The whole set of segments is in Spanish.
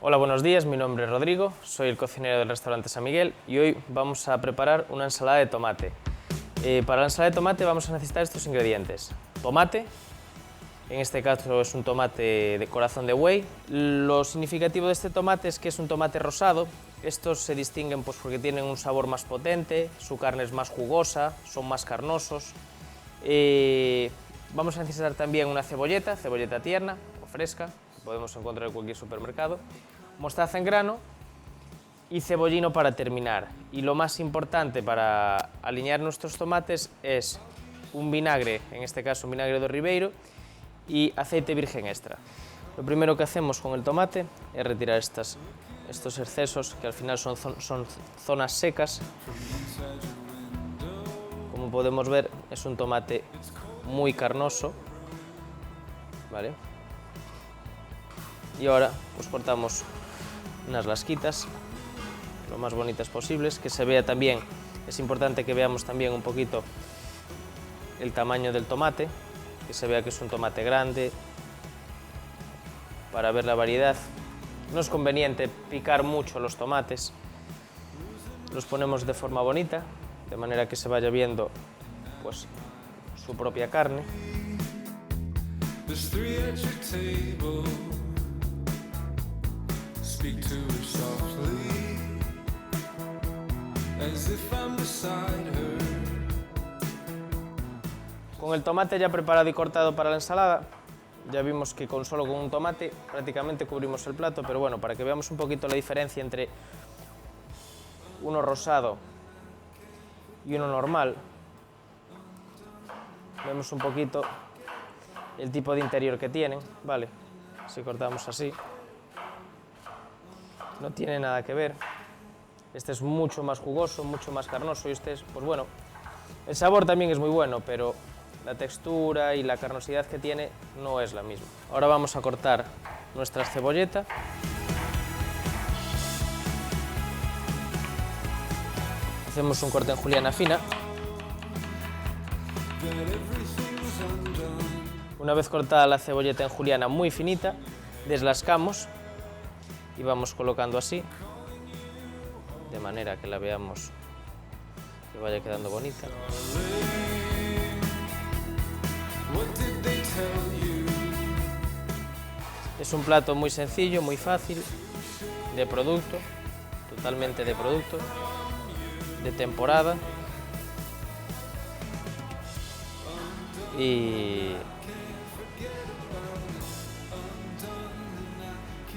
Hola, buenos días, mi nombre es Rodrigo, soy el cocinero del restaurante San Miguel y hoy vamos a preparar una ensalada de tomate. Para la ensalada de tomate vamos a necesitar estos ingredientes: tomate, en este caso es un tomate de corazón de buey. Lo significativo de este tomate es que es un tomate rosado. Estos se distinguen pues, porque tienen un sabor más potente, su carne es más jugosa, son más carnosos. Vamos a necesitar también una cebolleta tierna o fresca, que podemos encontrar en cualquier supermercado, mostaza en grano y cebollino para terminar. Y lo más importante para alinear nuestros tomates es un vinagre, en este caso un vinagre de Ribeiro, y aceite virgen extra. Lo primero que hacemos con el tomate es retirar estos excesos, que al final son zonas secas. Como podemos ver, es un tomate muy carnoso, ¿vale? Y ahora pues cortamos unas lasquitas lo más bonitas posibles, que se vea también, es importante que veamos también un poquito el tamaño del tomate, que se vea que es un tomate grande, para ver la variedad. No es conveniente picar mucho los tomates, los ponemos de forma bonita, de manera que se vaya viendo pues su propia carne. Con el tomate ya preparado y cortado para la ensalada, ya vimos que solo con un tomate prácticamente cubrimos el plato, pero bueno, para que veamos un poquito la diferencia entre uno rosado y uno normal, vemos un poquito el tipo de interior que tienen, ¿vale? Si cortamos así, no tiene nada que ver. Este es mucho más jugoso, mucho más carnoso, y este es, pues bueno, el sabor también es muy bueno, pero la textura y la carnosidad que tiene no es la misma. Ahora vamos a cortar nuestra cebolleta. Hacemos un corte en juliana fina. Una vez cortada la cebolleta en juliana muy finita, deslascamos y vamos colocando así, de manera que la veamos que vaya quedando bonita. Es un plato muy sencillo, muy fácil, de producto, totalmente de producto, de temporada. Y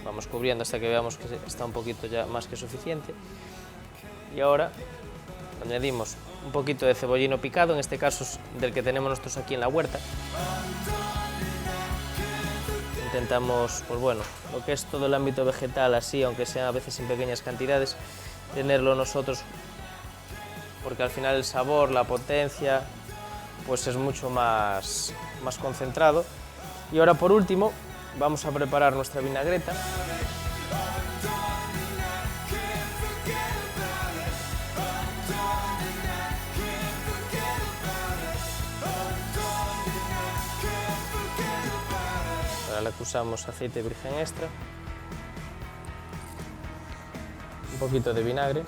vamos cubriendo hasta que veamos que está un poquito ya más que suficiente. Y ahora añadimos un poquito de cebollino picado, en este caso es del que tenemos nosotros aquí en la huerta. Intentamos, pues bueno, lo que es todo el ámbito vegetal así, aunque sea a veces en pequeñas cantidades, tenerlo nosotros, porque al final el sabor, la potencia, pues es mucho más concentrado. Y ahora por último vamos a preparar nuestra vinagreta. Para la que usamos aceite virgen extra, un poquito de vinagre.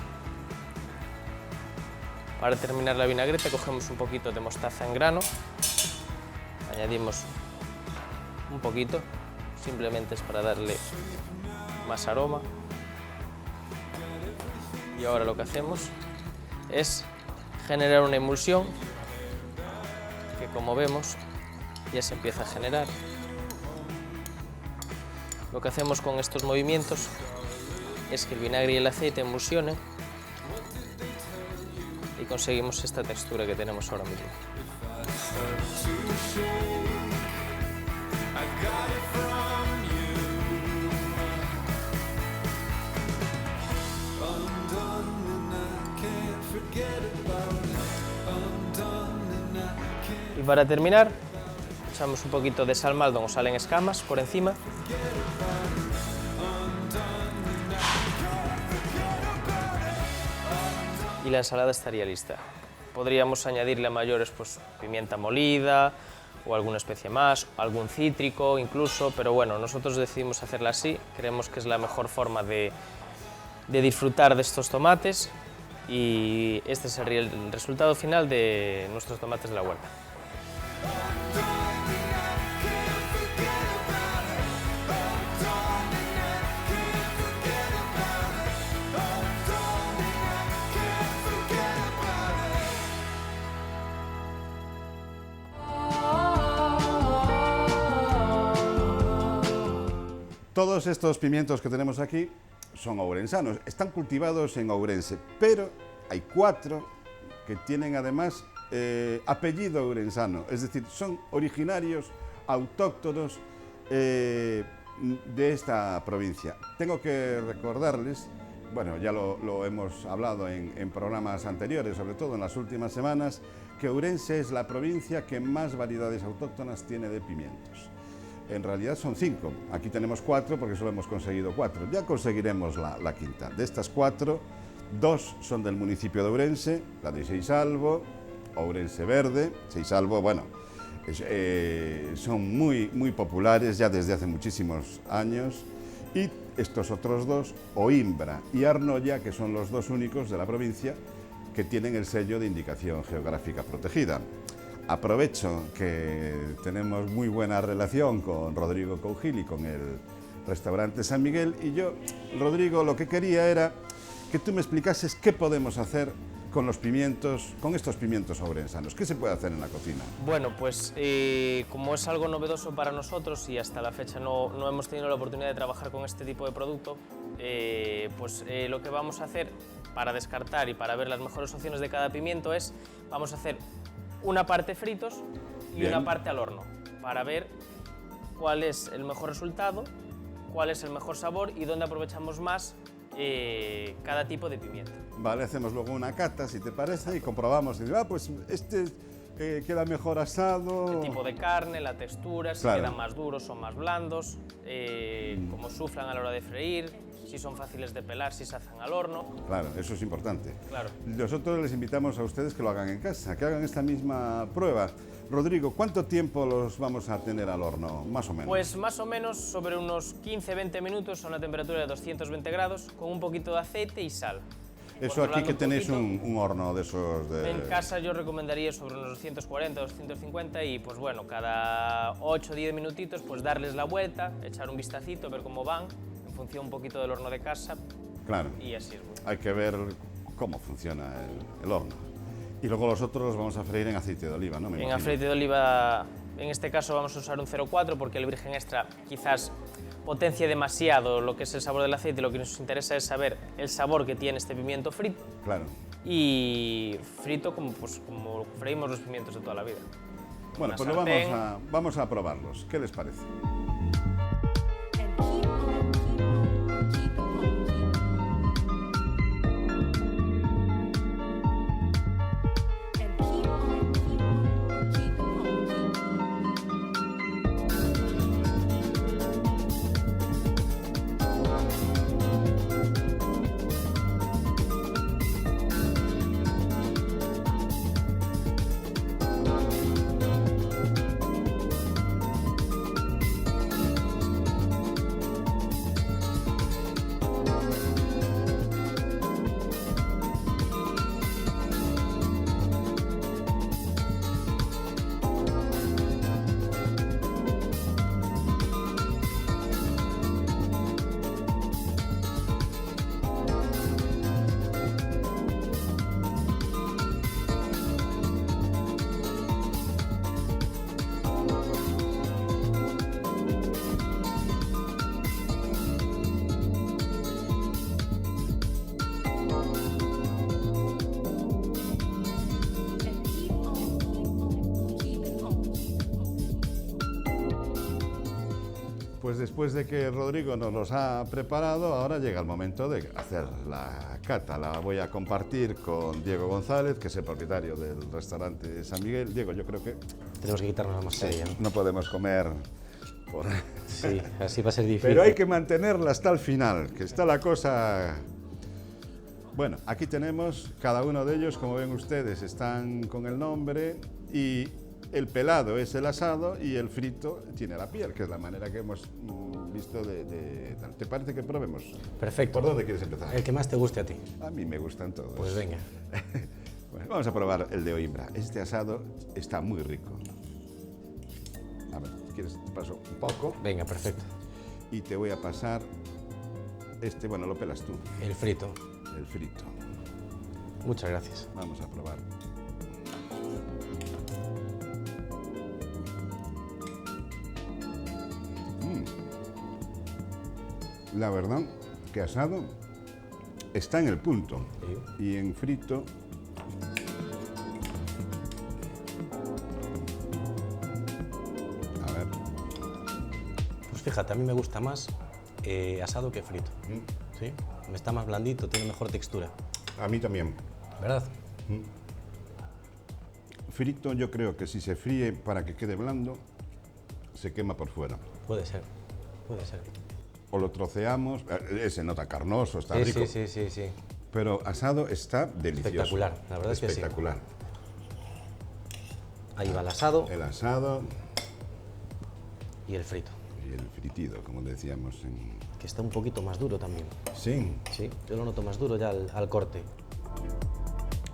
Para terminar la vinagreta cogemos un poquito de mostaza en grano, añadimos un poquito, simplemente es para darle más aroma. Y ahora lo que hacemos es generar una emulsión que, como vemos, ya se empieza a generar. Lo que hacemos con estos movimientos es que el vinagre y el aceite emulsionen y conseguimos esta textura que tenemos ahora mismo. Y para terminar, echamos un poquito de sal Maldon o sal en escamas por encima. Y la ensalada estaría lista. Podríamos añadirle a mayores pues, pimienta molida o alguna especie más, algún cítrico incluso, pero bueno, nosotros decidimos hacerla así, creemos que es la mejor forma de disfrutar de estos tomates y este sería el resultado final de nuestros tomates de la huerta. Todos estos pimientos que tenemos aquí son ourensanos, están cultivados en Ourense, pero hay 4 que tienen además apellido ourensano, es decir, son originarios, autóctonos de esta provincia. Tengo que recordarles, bueno, ya lo hemos hablado en programas anteriores, sobre todo en las últimas semanas, que Ourense es la provincia que más variedades autóctonas tiene de pimientos. En realidad son 5, aquí tenemos 4 porque solo hemos conseguido 4, ya conseguiremos la quinta. De estas 4, 2 son del municipio de Ourense, la de Seisalvo, Ourense Verde. Seisalvo, bueno, son muy populares ya desde hace muchísimos años, y estos otros 2, Oimbra y Arnoia, que son los 2 únicos de la provincia que tienen el sello de indicación geográfica protegida. Aprovecho que tenemos muy buena relación con Rodrigo Cougil y con el restaurante San Miguel, y yo, Rodrigo, lo que quería era que tú me explicases qué podemos hacer con los pimientos, con estos pimientos ourensanos. ¿Qué se puede hacer en la cocina? Bueno, pues como es algo novedoso para nosotros y hasta la fecha no hemos tenido la oportunidad de trabajar con este tipo de producto, lo que vamos a hacer para descartar y para ver las mejores opciones de cada pimiento es, vamos a hacer una parte fritos y Bien. una parte al horno, para ver cuál es el mejor resultado, cuál es el mejor sabor y dónde aprovechamos más cada tipo de pimiento. Vale, hacemos luego una cata, si te parece, y comprobamos, y pues este queda mejor asado. El tipo de carne, la textura, si Claro. quedan más duros o más blandos, cómo suflan a la hora de freír, si son fáciles de pelar, si se hacen al horno. Claro, eso es importante. Claro. Nosotros les invitamos a ustedes que lo hagan en casa, que hagan esta misma prueba. Rodrigo, ¿cuánto tiempo los vamos a tener al horno, más o menos? Pues más o menos sobre unos 15-20 minutos a una temperatura de 220 grados, con un poquito de aceite y sal. Eso aquí que Controlando tenéis un poquito. un horno de esos de... En casa yo recomendaría sobre unos 240, 250 y pues bueno, cada 8-10 minutitos pues darles la vuelta, echar un vistacito, ver cómo van, en función un poquito del horno de casa Claro, y así es bueno. hay que ver cómo funciona el horno. Y luego los otros los vamos a freír en aceite de oliva, ¿no? Me En imagino. aceite de oliva, en este caso vamos a usar un 0,4 porque el virgen extra quizás potencia demasiado lo que es el sabor del aceite. Lo que nos interesa es saber el sabor que tiene este pimiento frito Claro. y frito como freímos los pimientos de toda la vida. Bueno, Una pues sartén. vamos a probarlos. ¿Qué les parece? And keep on, keep on, keep on, keep on. And keep on, keep on, keep on, keep on. And keep on, keep on. Pues después de que Rodrigo nos los ha preparado, ahora llega el momento de hacer la cata. La voy a compartir con Diego González, que es el propietario del restaurante San Miguel. Diego, yo creo que Tenemos que quitarnos la mascarilla, ¿no? no podemos comer por... Sí, así va a ser difícil. Pero hay que mantenerla hasta el final, que está la cosa... Bueno, aquí tenemos cada uno de ellos, como ven ustedes, están con el nombre y el pelado es el asado y el frito tiene la piel, que es la manera que hemos visto de tal. ¿Te parece que probemos? Perfecto. ¿Por dónde quieres empezar? El que más te guste a ti. A mí me gustan todos. Pues venga. Bueno, vamos a probar el de Oimbra. Este asado está muy rico. A ver, ¿quieres? Te paso un poco Venga, perfecto. y te voy a pasar este, bueno, lo pelas tú, El frito. el frito. Muchas gracias. Vamos a probar. La verdad que asado está en el punto. Sí. Y en frito, a ver, Pues fíjate, a mí me gusta más asado que frito. ¿Sí? Me está más blandito, tiene mejor textura. a mí también. ¿Verdad? Frito yo creo que si se fríe para que quede blando, se quema por fuera. Puede ser. Puede ser. O lo troceamos, se nota carnoso, está Sí, rico, sí. pero asado está delicioso. Espectacular, la verdad es que sí. Espectacular. Ahí va el asado El asado y el frito, y el fritido, como decíamos. que está un poquito más duro también. Sí. Sí, yo lo noto más duro ya al corte.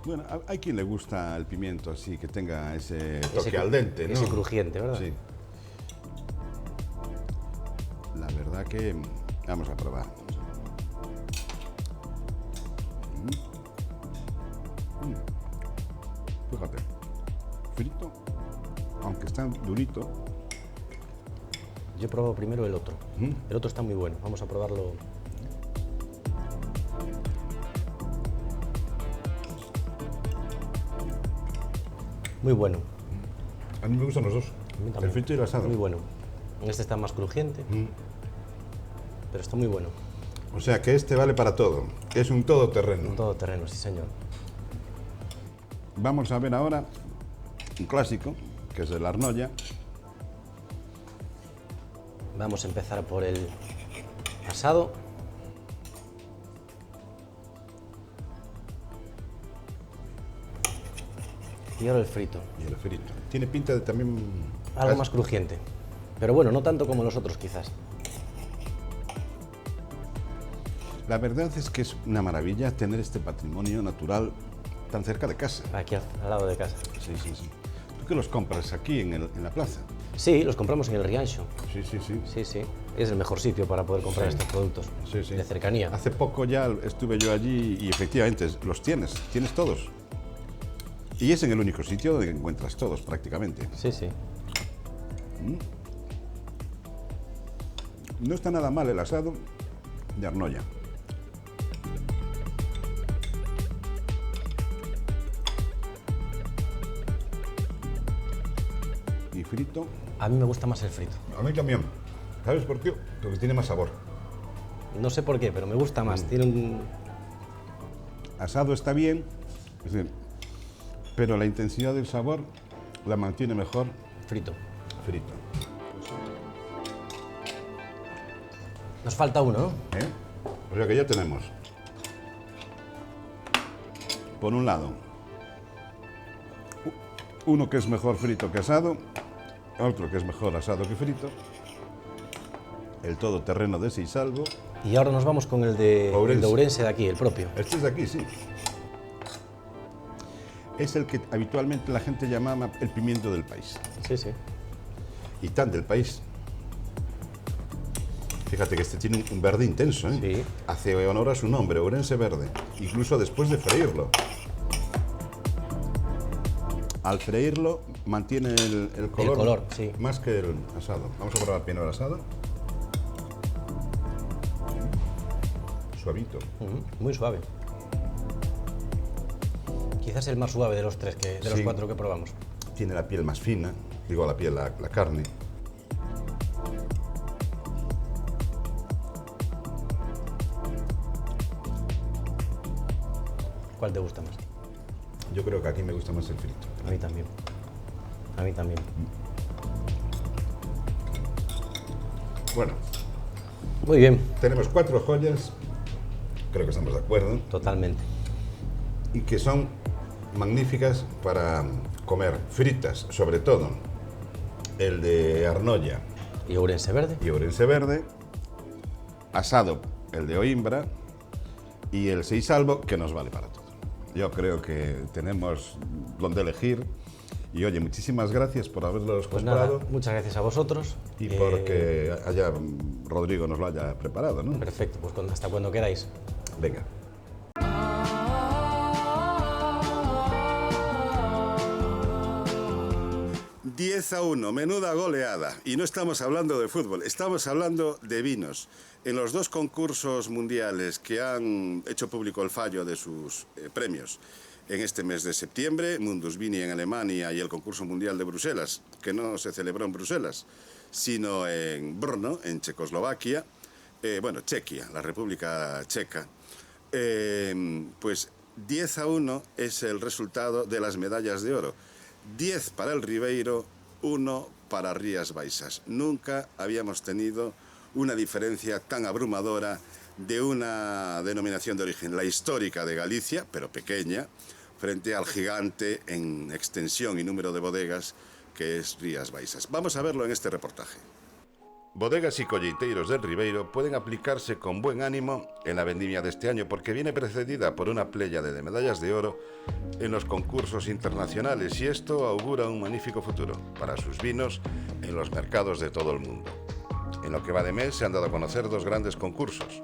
Bueno, hay quien le gusta el pimiento así, que tenga ese toque Ese- al dente, ¿no? ese crujiente, ¿verdad? Sí. La verdad que vamos a probar. Fíjate, frito, aunque está durito, Yo he probado primero el otro. El otro está muy bueno. Vamos a probarlo. Muy bueno. a mí me gustan los dos, A mí también. el frito y el asado. Muy bueno. Este está más crujiente, pero está muy bueno. O sea que este vale para todo, es un todoterreno. Un todoterreno, sí señor. Vamos a ver ahora un clásico, que es el Arnoya. Vamos a empezar por el asado. Y ahora el frito. Y el frito. Tiene pinta de también... Algo más crujiente. Pero bueno, no tanto como los otros quizás. La verdad es que es una maravilla tener este patrimonio natural tan cerca de casa. Aquí al lado de casa. Sí. ¿Tú qué los compras aquí en la plaza? Sí, los compramos en el Riancho. Sí. Sí. Es el mejor sitio para poder comprar estos productos. Sí. De cercanía. Hace poco ya estuve yo allí y efectivamente los tienes todos. Y es en el único sitio donde encuentras todos prácticamente. Sí. No está nada mal el asado de Arnoya. Y frito, A mí me gusta más el frito. a mí también. ¿Sabes por qué? Porque tiene más sabor. No sé por qué, pero me gusta más. Tiene un... Asado está bien, es decir, pero la intensidad del sabor la mantiene mejor frito. frito. Nos falta uno, ¿no? ¿Eh? O sea que ya tenemos, por un lado, uno que es mejor frito que asado, otro que es mejor asado que frito, el todoterreno de Seisalvo. Y ahora nos vamos con el de Ourense de aquí, el propio. Este es de aquí, sí. Es el que habitualmente la gente llamaba el pimiento del país. Sí. Y tan del país. Fíjate que este tiene un verde intenso, ¿eh? Sí. Hace honor a su nombre, Ourense verde, incluso después de freírlo. Al freírlo mantiene el color, El color, sí. más que el asado. Vamos a probar primero el asado. Suavito. Muy suave. Quizás el más suave de los tres, de los Sí. 4 que probamos. Tiene la piel más fina, digo la piel, la carne. ¿Cuál te gusta más? Yo creo que aquí me gusta más el frito. A mí también. A mí también. Bueno, Muy bien, tenemos 4 joyas, creo que estamos de acuerdo, totalmente. y que son magníficas para comer, fritas, sobre todo el de Arnolla ¿Y Ourense Verde? y Ourense Verde, asado el de Oimbra y el Seisalvo, que nos vale para todo. Yo creo que tenemos donde elegir. Y oye, muchísimas gracias por haberlos Pues comprado nada, muchas gracias a vosotros. y porque Rodrigo nos lo haya preparado, ¿no? Perfecto, pues hasta cuando queráis. Venga. 10-1, menuda goleada. Y no estamos hablando de fútbol, estamos hablando de vinos. En los dos concursos mundiales que han hecho público el fallo de sus premios en este mes de septiembre, Mundus Vini en Alemania y el concurso mundial de Bruselas, que no se celebró en Bruselas, sino en Brno, en Checoslovaquia, Chequia, la República Checa, pues 10-1 es el resultado de las medallas de oro. 10 para el Ribeiro, 1 para Rías Baixas. Nunca habíamos tenido una diferencia tan abrumadora de una denominación de origen, la histórica de Galicia, pero pequeña, frente al gigante en extensión y número de bodegas que es Rías Baixas. Vamos a verlo en este reportaje. Bodegas y colleiteiros del Ribeiro pueden aplicarse con buen ánimo en la vendimia de este año porque viene precedida por una pléyade de medallas de oro en los concursos internacionales y esto augura un magnífico futuro para sus vinos en los mercados de todo el mundo. En lo que va de mes se han dado a conocer dos grandes concursos.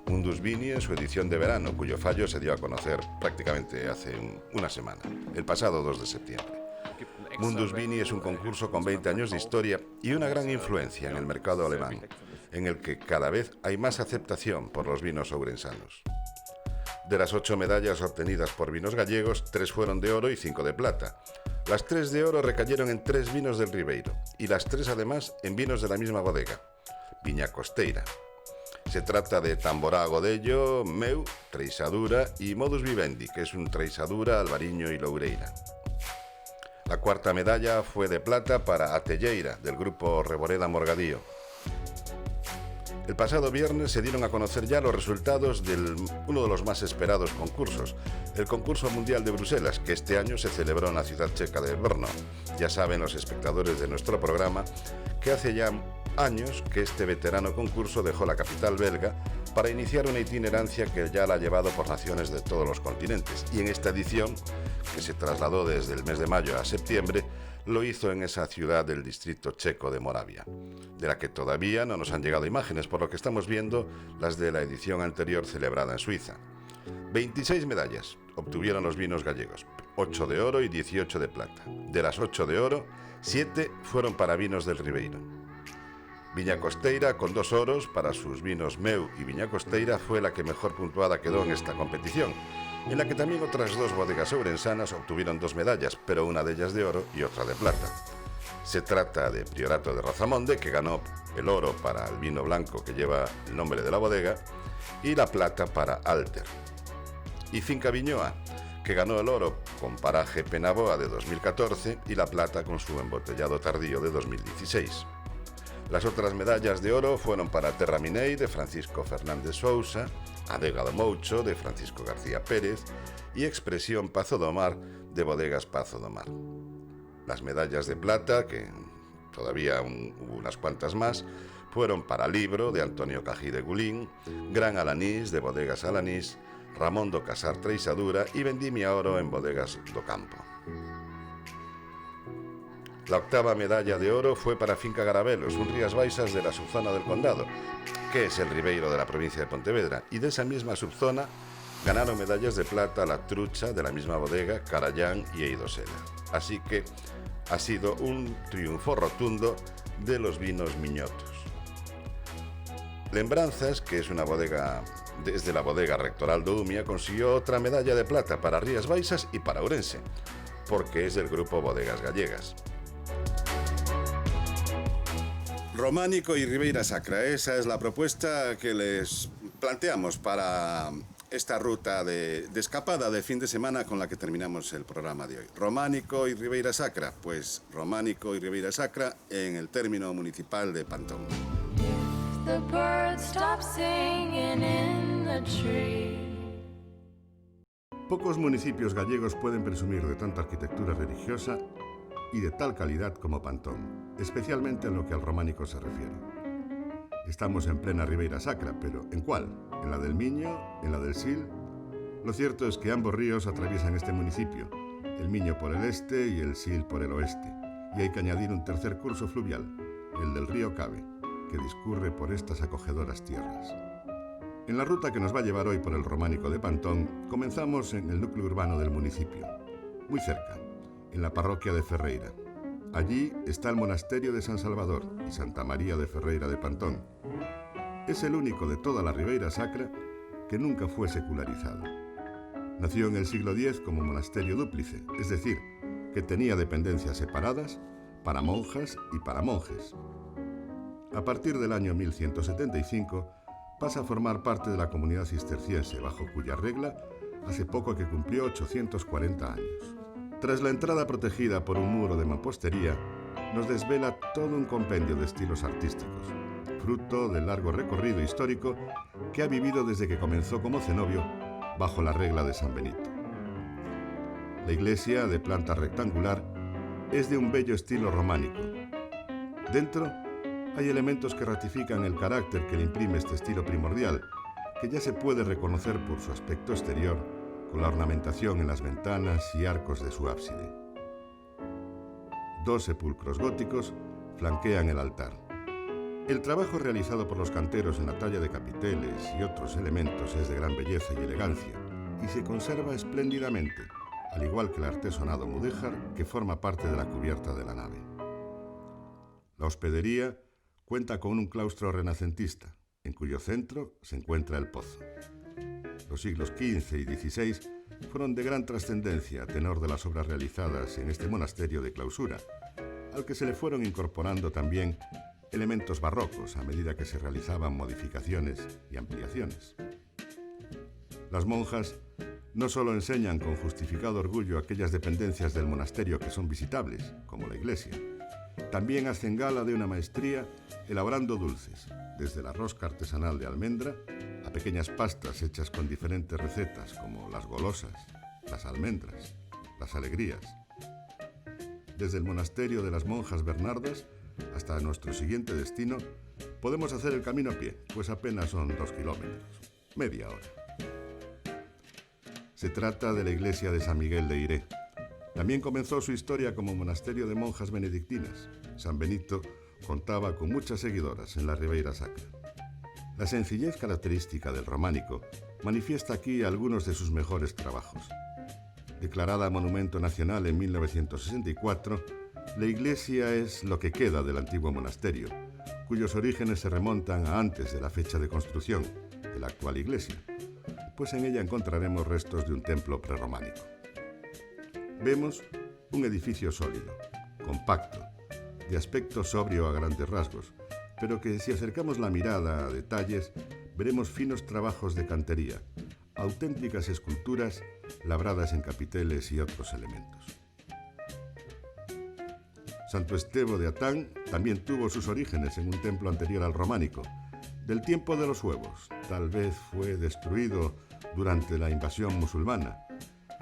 Mundus Vini en su edición de verano, cuyo fallo se dio a conocer prácticamente hace una semana, el pasado 2 de septiembre. Mundus Vini es un concurso con 20 años de historia y una gran influencia en el mercado alemán, en el que cada vez hay más aceptación por los vinos ourensanos. De las 8 medallas obtenidas por vinos gallegos, 3 fueron de oro y 5 de plata. Las 3 de oro recayeron en 3 vinos del Ribeiro y las 3 además en vinos de la misma bodega, Viña Costeira. Se trata de Tamborá Godello, Meu, Treixadura y Modus Vivendi, que es un Treixadura, Albariño y Loureira. La cuarta medalla fue de plata para Atelleira, del grupo Reboreda Morgadío. El pasado viernes se dieron a conocer ya los resultados de uno de los más esperados concursos, el concurso mundial de Bruselas, que este año se celebró en la ciudad checa de Brno. Ya saben los espectadores de nuestro programa que hace ya años que este veterano concurso dejó la capital belga para iniciar una itinerancia que ya la ha llevado por naciones de todos los continentes. Y en esta edición, que se trasladó desde el mes de mayo a septiembre, lo hizo en esa ciudad del distrito checo de Moravia, de la que todavía no nos han llegado imágenes, por lo que estamos viendo las de la edición anterior celebrada en Suiza. 26 medallas obtuvieron los vinos gallegos, 8 de oro y 18 de plata. De las 8 de oro, 7 fueron para vinos del Ribeiro. Viña Costeira, con 2 oros para sus vinos Meu y Viña Costeira, fue la que mejor puntuada quedó en esta competición, en la que también otras 2 bodegas ourensanas obtuvieron 2 medallas, pero una de ellas de oro y otra de plata. Se trata de Priorato de Rozamonde, que ganó el oro para el vino blanco que lleva el nombre de la bodega, y la plata para Alter. Y Finca Viñoa, que ganó el oro con Paraje Penaboa de 2014 y la plata con su embotellado tardío de 2016. Las otras medallas de oro fueron para Terra Minei de Francisco Fernández Sousa, Adega do Moucho de Francisco García Pérez y Expresión Pazo do Mar de Bodegas Pazo do Mar. Las medallas de plata, que todavía hubo unas cuantas más, fueron para Libro de Antonio Cají de Gulín, Gran Alanís de Bodegas Alanís, Ramón do Casar Treixadura y Vendimia Oro en Bodegas do Campo. La octava medalla de oro fue para Finca Garabelos, un Rías Baixas de la subzona del Condado, que es el Ribeiro de la provincia de Pontevedra, y de esa misma subzona ganaron medallas de plata la Trucha de la misma bodega, Carallán y Eidosela. Así que ha sido un triunfo rotundo de los vinos miñotos. Lembranzas, que es una bodega desde la bodega Rectoral do Umia, consiguió otra medalla de plata para Rías Baixas y para Ourense, porque es del grupo Bodegas Gallegas. Románico y Ribeira Sacra, esa es la propuesta que les planteamos para esta ruta de escapada de fin de semana con la que terminamos el programa de hoy. Románico y Ribeira Sacra, pues Románico y Ribeira Sacra en el término municipal de Pantón. The birds stop singing in the tree. Pocos municipios gallegos pueden presumir de tanta arquitectura religiosa y de tal calidad como Pantón, especialmente en lo que al románico se refiere. Estamos en plena Ribeira Sacra, pero ¿en cuál? ¿En la del Miño? ¿En la del Sil? Lo cierto es que ambos ríos atraviesan este municipio, el Miño por el este y el Sil por el oeste, y hay que añadir un tercer curso fluvial, el del río Cabe, que discurre por estas acogedoras tierras. En la ruta que nos va a llevar hoy por el románico de Pantón, comenzamos en el núcleo urbano del municipio, muy cerca, en la parroquia de Ferreira. Allí está el monasterio de San Salvador y Santa María de Ferreira de Pantón. Es el único de toda la Ribeira Sacra que nunca fue secularizado. Nació en el siglo X como monasterio dúplice, es decir, que tenía dependencias separadas para monjas y para monjes. A partir del año 1175 pasa a formar parte de la comunidad cisterciense, bajo cuya regla hace poco que cumplió 840 años. Tras la entrada protegida por un muro de mampostería, nos desvela todo un compendio de estilos artísticos, fruto del largo recorrido histórico que ha vivido desde que comenzó como cenobio bajo la regla de San Benito. La iglesia, de planta rectangular, es de un bello estilo románico. Dentro hay elementos que ratifican el carácter que le imprime este estilo primordial, que ya se puede reconocer por su aspecto exterior, con la ornamentación en las ventanas y arcos de su ábside. 2 sepulcros góticos flanquean el altar. El trabajo realizado por los canteros en la talla de capiteles y otros elementos es de gran belleza y elegancia, y se conserva espléndidamente, al igual que el artesonado mudéjar que forma parte de la cubierta de la nave. La hospedería cuenta con un claustro renacentista, en cuyo centro se encuentra el pozo. Los siglos XV y XVI fueron de gran trascendencia a tenor de las obras realizadas en este monasterio de clausura, al que se le fueron incorporando también elementos barrocos a medida que se realizaban modificaciones y ampliaciones. Las monjas no solo enseñan con justificado orgullo aquellas dependencias del monasterio que son visitables, como la iglesia, también hacen gala de una maestría elaborando dulces, desde la rosca artesanal de almendra a pequeñas pastas hechas con diferentes recetas como las golosas, las almendras, las alegrías. Desde el monasterio de las monjas Bernardas hasta nuestro siguiente destino podemos hacer el camino a pie, pues apenas son 2 kilómetros, media hora. Se trata de la iglesia de San Miguel de Iré. También comenzó su historia como monasterio de monjas benedictinas. San Benito contaba con muchas seguidoras en la Ribeira Sacra. La sencillez característica del románico manifiesta aquí algunos de sus mejores trabajos. Declarada Monumento Nacional en 1964, la iglesia es lo que queda del antiguo monasterio, cuyos orígenes se remontan a antes de la fecha de construcción de la actual iglesia, pues en ella encontraremos restos de un templo prerrománico. Vemos un edificio sólido, compacto, de aspecto sobrio a grandes rasgos, pero que si acercamos la mirada a detalles, veremos finos trabajos de cantería, auténticas esculturas labradas en capiteles y otros elementos. Santo Estevo de Atán también tuvo sus orígenes en un templo anterior al románico, del tiempo de los suevos. Tal vez fue destruido durante la invasión musulmana.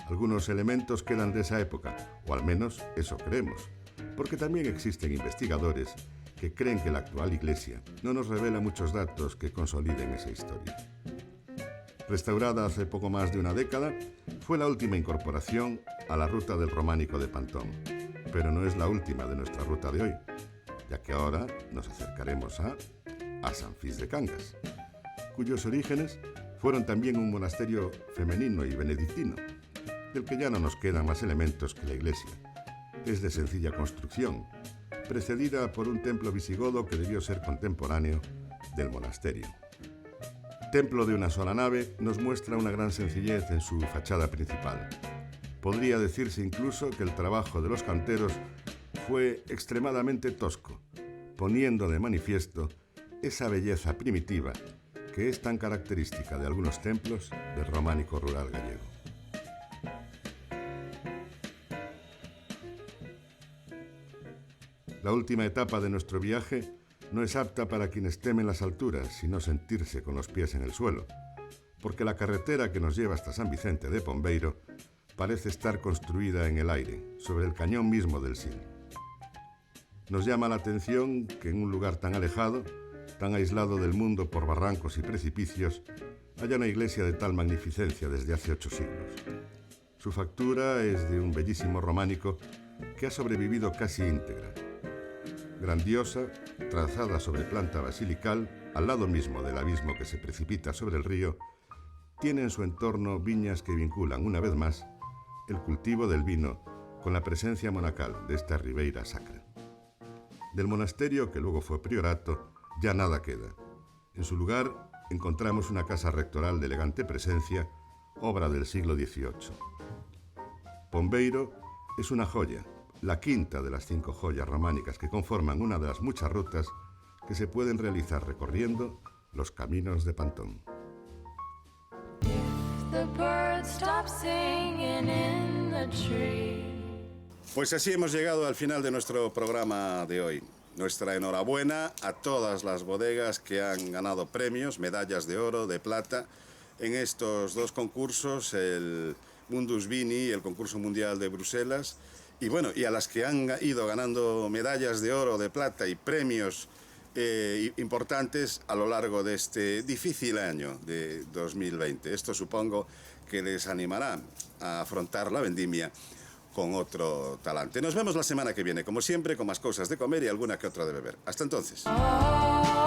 Algunos elementos quedan de esa época, o al menos eso creemos, porque también existen investigadores que creen que la actual iglesia no nos revela muchos datos que consoliden esa historia. Restaurada hace poco más de una década, fue la última incorporación a la ruta del románico de Pantón, pero no es la última de nuestra ruta de hoy, ya que ahora nos acercaremos a San Fis de Cangas, cuyos orígenes fueron también un monasterio femenino y benedictino, del que ya no nos quedan más elementos que la iglesia. Es de sencilla construcción, precedida por un templo visigodo que debió ser contemporáneo del monasterio. Templo de una sola nave, nos muestra una gran sencillez en su fachada principal. Podría decirse incluso que el trabajo de los canteros fue extremadamente tosco, poniendo de manifiesto esa belleza primitiva que es tan característica de algunos templos del románico rural gallego. La última etapa de nuestro viaje no es apta para quienes temen las alturas, sino sentirse con los pies en el suelo. porque la carretera que nos lleva hasta San Vicente de Pombeiro parece estar construida en el aire, sobre el cañón mismo del Sil. Nos llama la atención que en un lugar tan alejado, tan aislado del mundo por barrancos y precipicios, haya una iglesia de tal magnificencia desde hace 8 siglos. Su factura es de un bellísimo románico que ha sobrevivido casi íntegra. Grandiosa, trazada sobre planta basilical, al lado mismo del abismo que se precipita sobre el río, tiene en su entorno viñas que vinculan, una vez más, el cultivo del vino con la presencia monacal de esta ribeira sacra. Del monasterio, que luego fue priorato, ya nada queda. En su lugar encontramos una casa rectoral de elegante presencia, obra del siglo XVIII. Pombeiro es una joya, la quinta de las 5 joyas románicas que conforman una de las muchas rutas que se pueden realizar recorriendo los caminos de Pantón. The birds stop singing in the tree. Pues así hemos llegado al final de nuestro programa de hoy. Nuestra enhorabuena a todas las bodegas que han ganado premios, medallas de oro, de plata, en estos 2 concursos, el Mundus Vini y el Concurso Mundial de Bruselas. Y bueno, y a las que han ido ganando medallas de oro, de plata y premios importantes a lo largo de este difícil año de 2020. Esto supongo que les animará a afrontar la vendimia con otro talante. Nos vemos la semana que viene, como siempre, con más cosas de comer y alguna que otra de beber. Hasta entonces. Oh.